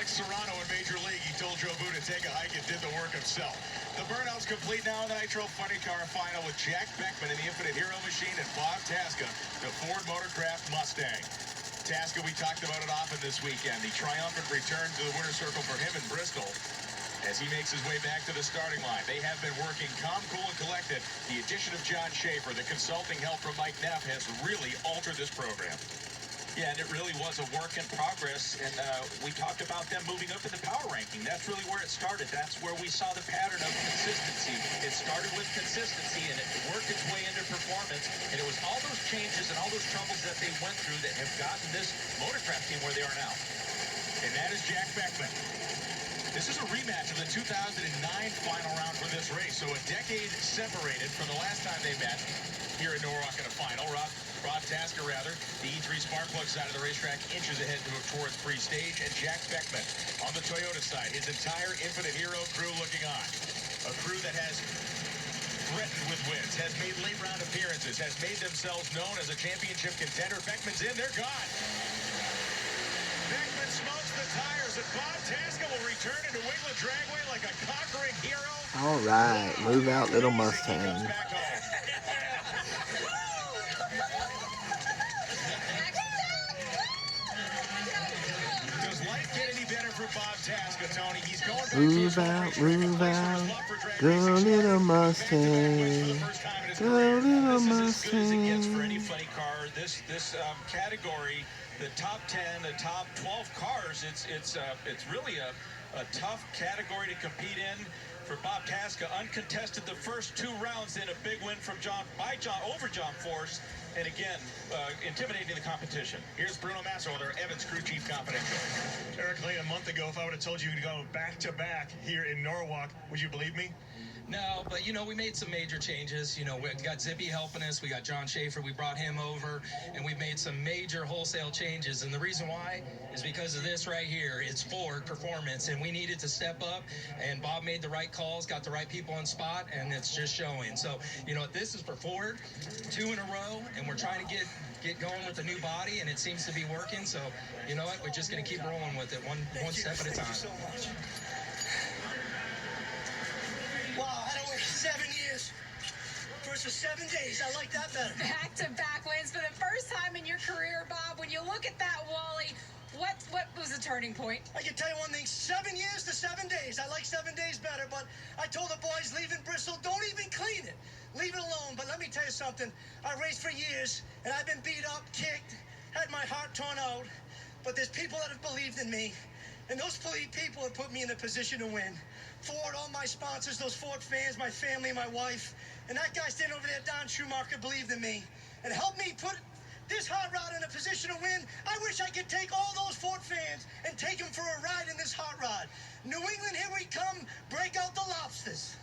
like Serrano in Major League. He told Joe Boo to take a hike and did the work himself. The burnout's complete now in the Nitro Funny Car Final with Jack Beckman in the Infinite Hero Machine and Bob Tasca, the Ford Motorcraft Mustang. Tasca, we talked about it often this weekend. The triumphant return to the winner's circle for him in Bristol as he makes his way back to the starting line. They have been working calm, cool, and collected. The addition of John Schaefer, the consulting help from Mike Neff, has really altered this program. Yeah, and it really was a work in progress, and we talked about them moving up in the power ranking. That's really where it started. That's where we saw the pattern of consistency. It started with consistency, and it worked its way into performance, and it was all those changes and all those troubles that they went through that have gotten this Motorcraft team where they are now. And that is Jack Beckman. This is a rematch of the 2009 final round for this race, so a decade separated from the last time they met here in Norwalk in a final. Rob Tasca, the E3 spark plug side of the racetrack, inches ahead towards pre-stage, and Jack Beckman on the Toyota side. His entire Infinite Hero crew looking on. A crew that has threatened with wins, has made late round appearances, has made themselves known as a championship contender. Beckman's in, they're gone. Beckman smokes the tires, and Bob Tasca will return into Wiglet Dragway like a conquering hero. All right, move out, little Mustang. Bob Tasca, Tony. He's going back move out, go little Mustang, go little Mustang. This is as good as it gets for any funny car. This category, the top 10, the top 12 cars, it's really a tough category to compete in. For Bob Tasca, uncontested the first 2 rounds, then a big win from over John Force, and again, intimidating the competition. Here's Bruno Massolder, Evans Crew Chief Confidential. Eric Lee, a month ago, if I would have told you to go back-to-back here in Norwalk, would you believe me? No, but, we made some major changes. We got Zippy helping us. We got John Schaefer. We brought him over, and we've made some major wholesale changes. And the reason why is because of this right here. It's Ford performance, and we needed to step up, and Bob made the right calls, got the right people on spot, and it's just showing. So, this is for Ford, 2 in a row, and we're trying to get going with the new body, and it seems to be working. So, you know what? We're just going to keep rolling with it one step at a time. Thank you so much. Wow, I don't wait 7 years versus 7 days. I like that better. Back-to-back wins for the first time in your career, Bob. When you look at that, Wally, what was the turning point? I can tell you one thing, 7 years to 7 days. I like 7 days better, but I told the boys leaving Bristol, don't even clean it. Leave it alone. But let me tell you something. I raced for years, and I've been beat up, kicked, had my heart torn out. But there's people that have believed in me, and those people have put me in a position to win. Ford, all my sponsors, those Ford fans, my family, my wife, and that guy standing over there, Don Schumacher, believed in me and helped me put this hot rod in a position to win. I wish I could take all those Ford fans and take them for a ride in this hot rod. New England, here we come. Break out the lobsters.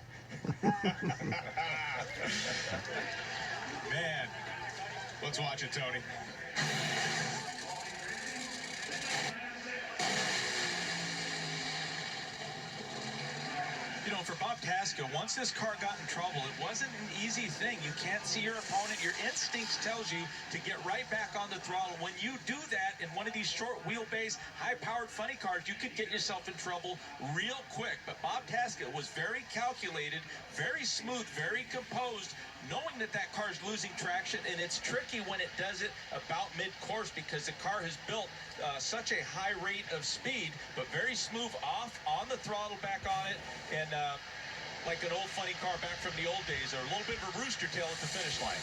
Man, let's watch it, Tony. For Bob Tasca, once this car got in trouble, it wasn't an easy thing. You can't see your opponent. Your instincts tells you to get right back on the throttle. When you do that in one of these short wheelbase, high-powered funny cars, you could get yourself in trouble real quick. But Bob Tasca was very calculated, very smooth, very composed, knowing that car is losing traction, and it's tricky when it does it about mid-course because the car has built such a high rate of speed, but very smooth off, on the throttle, back on it, and like an old funny car back from the old days, or a little bit of a rooster tail at the finish line.